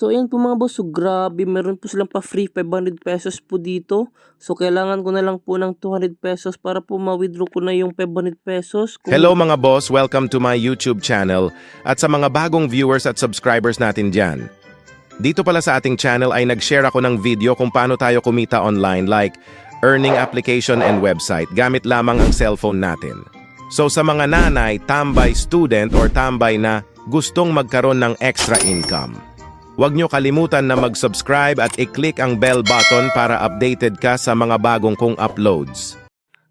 So ayan po mga boss, so grabe meron po silang pa free 500 pesos po dito. So kailangan ko na lang po ng 200 pesos para po ma-withdraw ko na yung 500 pesos. Hello mga boss, welcome to my YouTube channel at sa mga bagong viewers at subscribers natin dyan. Dito pala sa ating channel ay nag-share ako ng video kung paano tayo kumita online like earning application and website gamit lamang ang cellphone natin. So sa mga nanay, tambay student or tambay na gustong magkaroon ng extra income, huwag nyo kalimutan na mag-subscribe at i-click ang bell button para updated ka sa mga bagong kong uploads.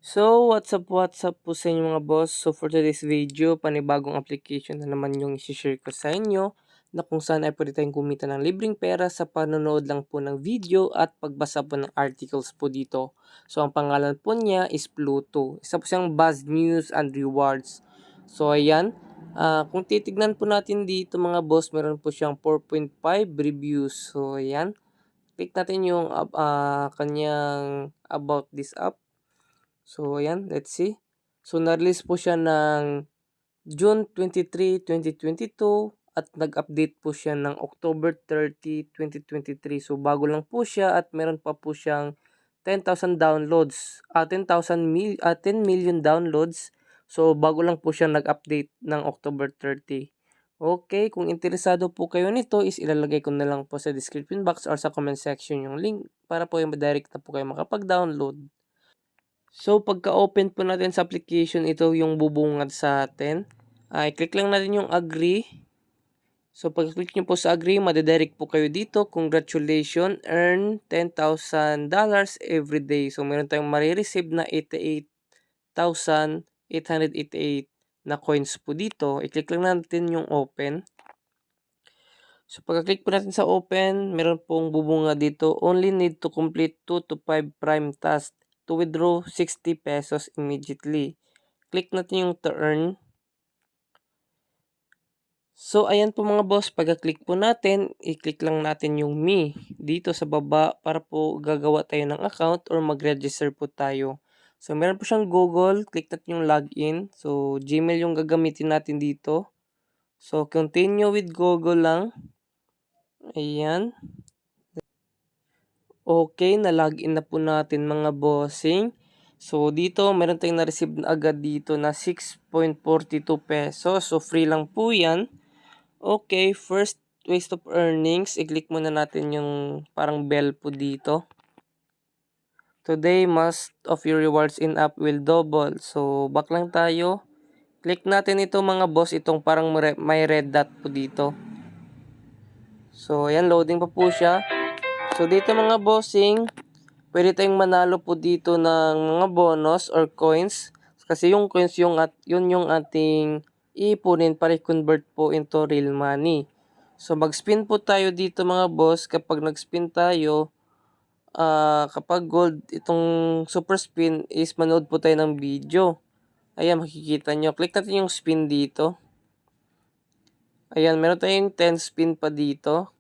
So what's up po sa inyo mga boss. So for today's video, panibagong application na naman yung i-share ko sa inyo na kung saan ay pwede tayong kumita ng libreng pera sa panonood lang po ng video at pagbasa po ng articles po dito. So ang pangalan po niya is Pluto. Isa po siyang Buzz News and Rewards. So ayan, kung titignan po natin dito mga boss, meron po siyang 4.5 reviews. So ayan, click natin yung kanyang about this app. So ayan, let's see. So na-release po siya ng June 23, 2022 at nag-update po siya ng October 30, 2023. So bago lang po siya at meron pa po siyang 10,000 downloads, 10 million downloads. So bago lang po siya nag-update ng October 30. Okay, kung interesado po kayo nito is ilalagay ko na lang po sa description box or sa comment section yung link para po yung direct na po kayo makapag-download. So pagka-open po natin sa application, ito yung bubungad sa atin. I-click lang natin yung agree. So pag-click nyo po sa agree, madidirect po kayo dito. Congratulations, earn $10,000 every day. So meron tayong marireceive na 88,888 na coins po dito. I-click lang natin yung open. So pagka-click po natin sa open, meron pong bubunga dito. Only need to complete 2 to 5 prime tasks to withdraw 60 pesos immediately. Click natin yung to earn. So, ayan po mga boss, pagka-click po natin, i-click lang natin yung me dito sa baba para po gagawa tayo ng account or mag-register po tayo. So, meron po siyang Google, click natin yung login. So, Gmail yung gagamitin natin dito. So, continue with Google lang. Ayan. Okay, na-login na po natin mga bossing. So, dito, meron tayong na-receive na agad dito na 6.42 pesos. So, free lang po yan. Okay, first waste of earnings. I-click muna natin yung parang bell po dito. Today, most of your rewards in app will double. So, back lang tayo. Click natin ito mga boss. Itong parang may red dot po dito. So, ayan, loading pa po siya. So, dito mga bossing, pwede tayong manalo po dito ng mga bonus or coins. Kasi yung coins, yun yung ating iipunin para i-convert po into real money. So, mag-spin po tayo dito mga boss. Kapag nag-spin tayo, kapag gold, itong super spin is manood po tayo ng video. Ayan, makikita nyo. Click natin yung spin dito. Ayan, meron tayong 10 spin pa dito.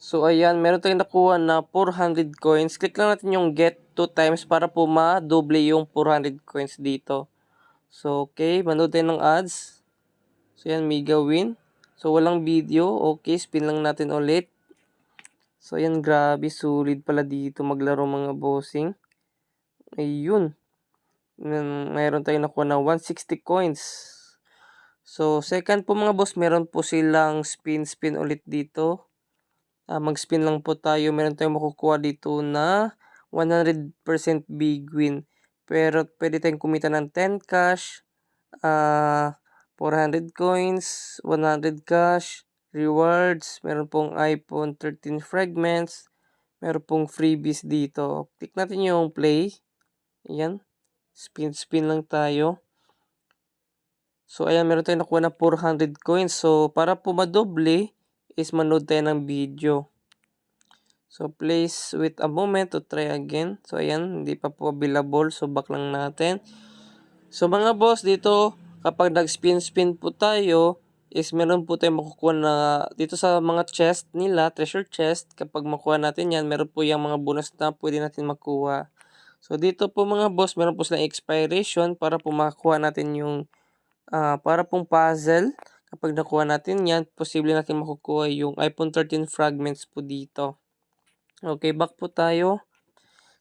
So, ayan, meron tayong nakuha na 400 coins. Click lang natin yung get 2 times para po ma-double yung 400 coins dito. So, okay, manood tayo ng ads. So, ayan, mega win. So, walang video. Okay, spin lang natin ulit. So, ayan, grabe, sulit pala dito maglaro mga bossing. Ayun. Mayroon tayong nakuha na 160 coins. So, second po mga boss, meron po silang spin ulit dito. Mag-spin lang po tayo. Meron tayong makukuha dito na 100% big win. Pero pwede tayong kumita ng 10 cash, 400 coins, 100 cash, rewards. Meron pong iPhone 13 fragments. Meron pong freebies dito. Click natin yung play. Ayan. Spin lang tayo. So, ayan. Meron tayong nakuha na 400 coins. So, para po madoble is manood tayo ng video. So, please wait a moment to try again. So, ayan, hindi pa po available. So, back lang natin. So, mga boss, dito, kapag nag-spin po tayo, is meron po tayong makukuha na, dito sa mga chest nila, treasure chest, kapag makuha natin yan, meron po yung mga bonus na pwede natin makuha. So, dito po mga boss, meron po silang expiration para po makakuha natin yung, para pong puzzle. Kapag nakuha natin yan, posible natin makukuha yung iPhone 13 fragments po dito. Okay, back po tayo.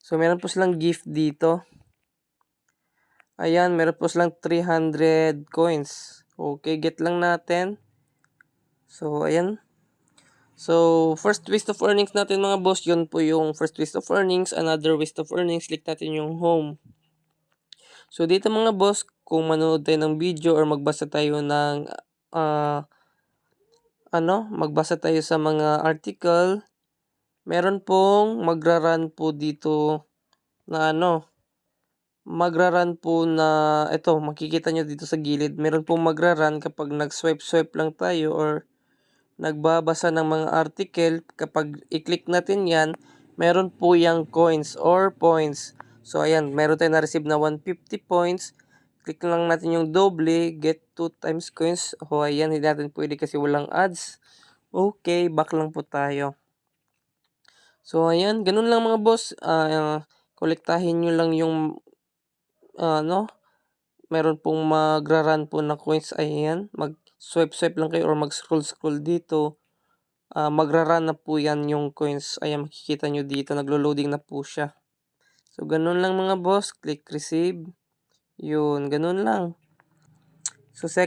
So, meron po silang gift dito. Ayan, meron po silang 300 coins. Okay, get lang natin. So, ayan. So, first waste of earnings natin mga boss, yun po yung first waste of earnings. Another waste of earnings, click natin yung home. So, dito mga boss, kung manood tayo ng video or magbasa tayo ng magbasa tayo sa mga article, meron pong magra-run po dito na magra-run po na ito, makikita nyo dito sa gilid. Meron pong magra-run kapag nag-swipe lang tayo or nagbabasa ng mga article. Kapag i-click natin yan, meron po yung coins or points. So, ayan, meron tayo na-receive na 150 points. Click lang natin yung doble, get 2 times coins. O, ayan, hindi natin pwede kasi walang ads. Okay, back lang po tayo. So, ayan, ganun lang mga boss. Kolektahin nyo lang yung, meron pong magra-run po na coins. Ayan, mag-swipe lang kayo or mag-scroll dito. Magra-run na po yan yung coins. Ayan, makikita nyo dito, naglo-loading na po siya. So, ganun lang mga boss. Click receive. Yun, ganun lang. So, sa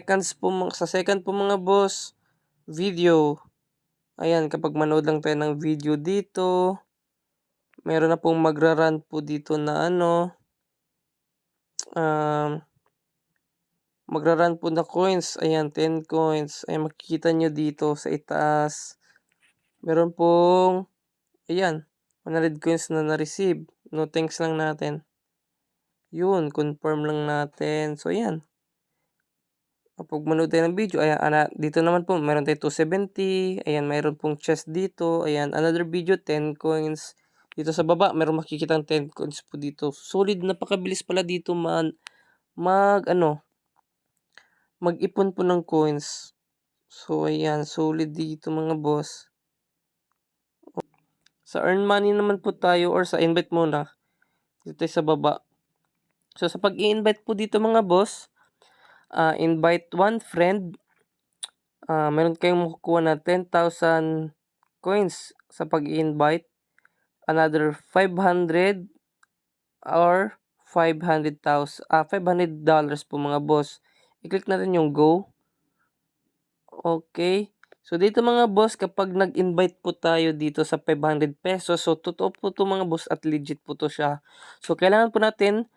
second po mga boss, video. Ayan, kapag manood lang tayo ng video dito, meron na pong magra-run po dito na magra-run po na coins. Ayan, 10 coins. Ayan, makikita nyo dito sa itaas. Meron pong, ayan, 100 coins na na-receive. No thanks lang natin. Yun, confirm lang natin. So, ayan. Kapag manood tayo ng video, ayan, dito naman po, meron tayo 270. Ayan, mayroon pong chest dito. Ayan, another video, 10 coins. Dito sa baba, meron makikita 10 coins po dito. Solid, napakabilis pala dito mag-ipon po ng coins. So, ayan, solid dito mga boss. Sa earn money naman po tayo or sa invite muna. Dito tayo sa baba. So, sa pag-i-invite po dito mga boss, invite one friend. Meron kayong makukuha na 10,000 coins sa pag-i-invite. Another 500 or $500 po mga boss. I-click natin yung go. Okay. So, dito mga boss, kapag nag-invite po tayo dito sa 500 pesos, so totoo po to mga boss at legit po to siya. So, kailangan po natin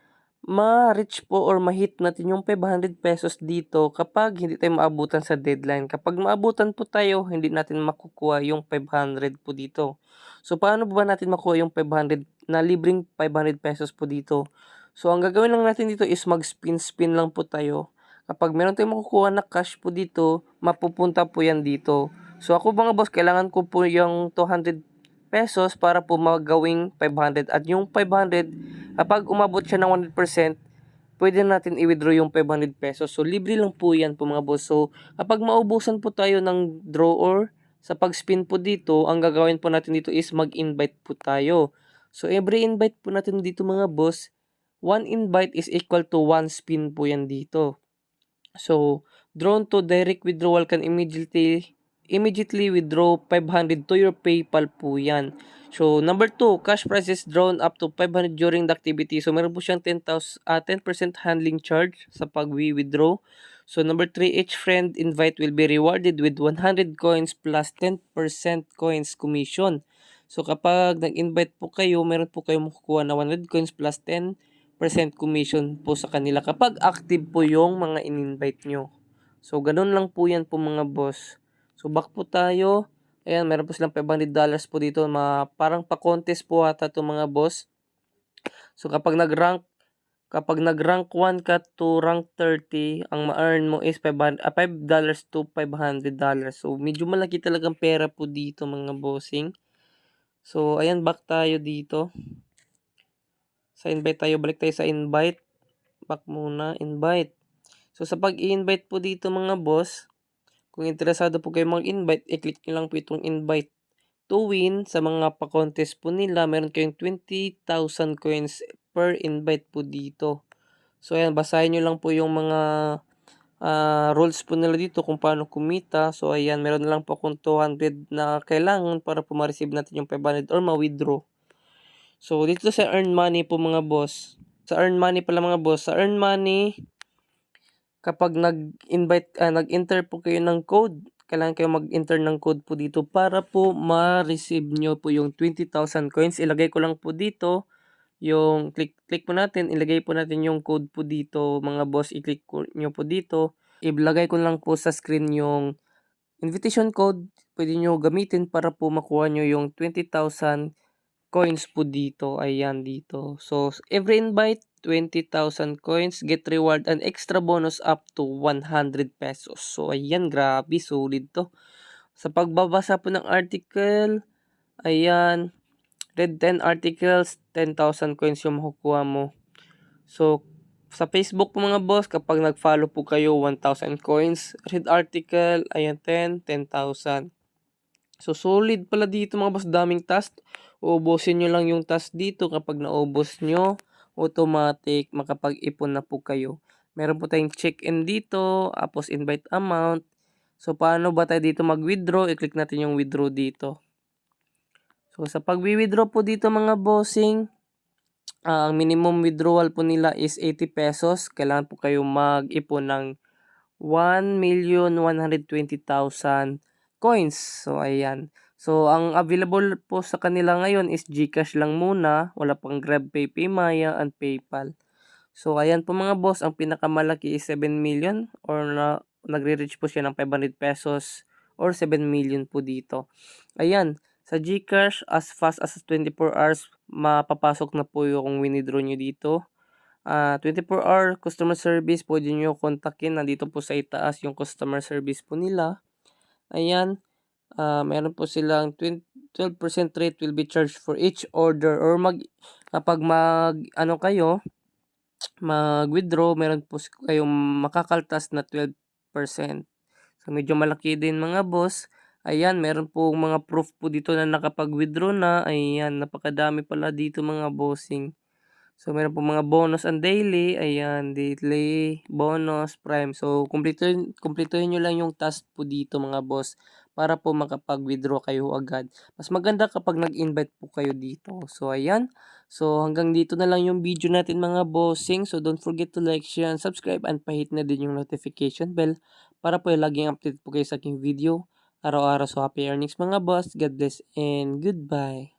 ma-reach po or ma-hit natin yung 500 pesos dito kapag hindi tayo maabutan sa deadline. Kapag maabutan po tayo, hindi natin makukuha yung 500 po dito. So, paano ba natin makuha yung 500 na libreng 500 pesos po dito? So, ang gagawin lang natin dito is mag-spin lang po tayo. Kapag meron tayong makukuha na cash po dito, mapupunta po yan dito. So, ako mga boss, kailangan ko po yung 200 pesos para po magawing 500. At yung 500, kapag umabot siya ng 100%, pwede natin i-withdraw yung 500 pesos. So, libre lang po yan po mga boss. So, kapag maubusan po tayo ng draw or sa pag-spin po dito, ang gagawin po natin dito is mag-invite po tayo. So, every invite po natin dito mga boss, 1 invite is equal to 1 spin po yan dito. So, drawn to direct withdrawal can immediately withdraw 500 to your PayPal po yan. So, number 2, cash price is drawn up to 500 during the activity. So, meron po siyang 10% handling charge sa pag-withdraw. So, number 3, each friend invite will be rewarded with 100 coins plus 10% coins commission. So, kapag nag-invite po kayo, meron po kayong makukuha na 100 coins plus 10% commission po sa kanila kapag active po yung mga in-invite nyo. So, ganun lang po yan po mga boss. So, back po tayo. Ayan, meron po silang $500 po dito. Parang pa-contest po ata ito mga boss. So, kapag nag-rank 1 ka to rank 30, ang ma-earn mo is $5 to $500. So, medyo malaki talagang pera po dito mga bossing. So, ayan, back tayo dito. Sa invite tayo, balik tayo sa invite. Back muna, invite. So, sa pag-i-invite po dito mga boss, kung interesado po kayo mag-invite, i-click nyo lang po itong invite. To win, sa mga pa-contest po nila, meron kayong 20,000 coins per invite po dito. So, ayan, basahin nyo lang po yung mga rules po nila dito kung paano kumita. So ayan, meron na lang po akong 200 na kailangan para po ma-receive natin yung 500 or ma-withdraw. So dito sa earn money po mga boss. Sa earn money pala mga boss. Sa earn money, kapag nag-enter po kayo ng code, kailangan kayo mag-enter ng code po dito para po ma-receive nyo po yung 20,000 coins. Ilagay ko lang po dito yung click po natin, ilagay po natin yung code po dito mga boss, i-click nyo po dito. Ilagay ko lang po sa screen yung invitation code, pwede nyo gamitin para po makuha nyo yung 20,000 coins po dito. Ayan dito. So every invite, 20,000 coins, get reward and extra bonus up to 100 pesos. So ayan, grabe, solid to. Sa pagbabasa po ng article, ayan, read 10 articles, 10,000 coins yung makukuha mo. So, sa Facebook po mga boss, kapag nag-follow po kayo, 1,000 coins. Read article, ayan, 10,000. So, solid pala dito mga boss, daming task. Uubusin nyo lang yung task dito. Kapag naubos nyo, automatic, makapag-ipon na po kayo. Meron po tayong check-in dito, tapos invite amount. So, paano ba tayo dito mag-withdraw? I-click natin yung withdraw dito. So, sa pag-withdraw po dito mga bossing, ang minimum withdrawal po nila is 80 pesos. Kailangan po kayo mag-ipon ng 1,120,000 coins. So, ayan. So, ang available po sa kanila ngayon is GCash lang muna. Wala pang GrabPay, PayMaya, and PayPal. So, ayan po mga boss. Ang pinakamalaki is 7 million or nagre-reach po siya ng 500 pesos or 7 million po dito. Ayan. Sa GCash, as fast as 24 hours, mapapasok na po yung winidraw nyo dito. 24-hour customer service, pwede nyo kontakin. Nandito po sa itaas yung customer service po nila. Ayan. Meron po silang 12% rate will be charged for each order or kapag mag-withdraw, meron po kayong makakaltas na 12%. So, medyo malaki din mga boss. Ayan, meron po mga proof po dito na nakapag-withdraw na. Ayan, napakadami pala dito mga bossing. So, meron po mga bonus and daily. Ayan, daily, bonus, prime. So, kumpletuhin nyo lang yung task po dito mga boss para po makapag-withdraw kayo agad. Mas maganda kapag nag-invite po kayo dito. So, ayan. So, hanggang dito na lang yung video natin mga bossing. So, don't forget to like, share, and subscribe. And pahit na din yung notification bell para po laging update po kayo sa aking video. Araw-araw. So, happy earnings mga boss. God bless and goodbye.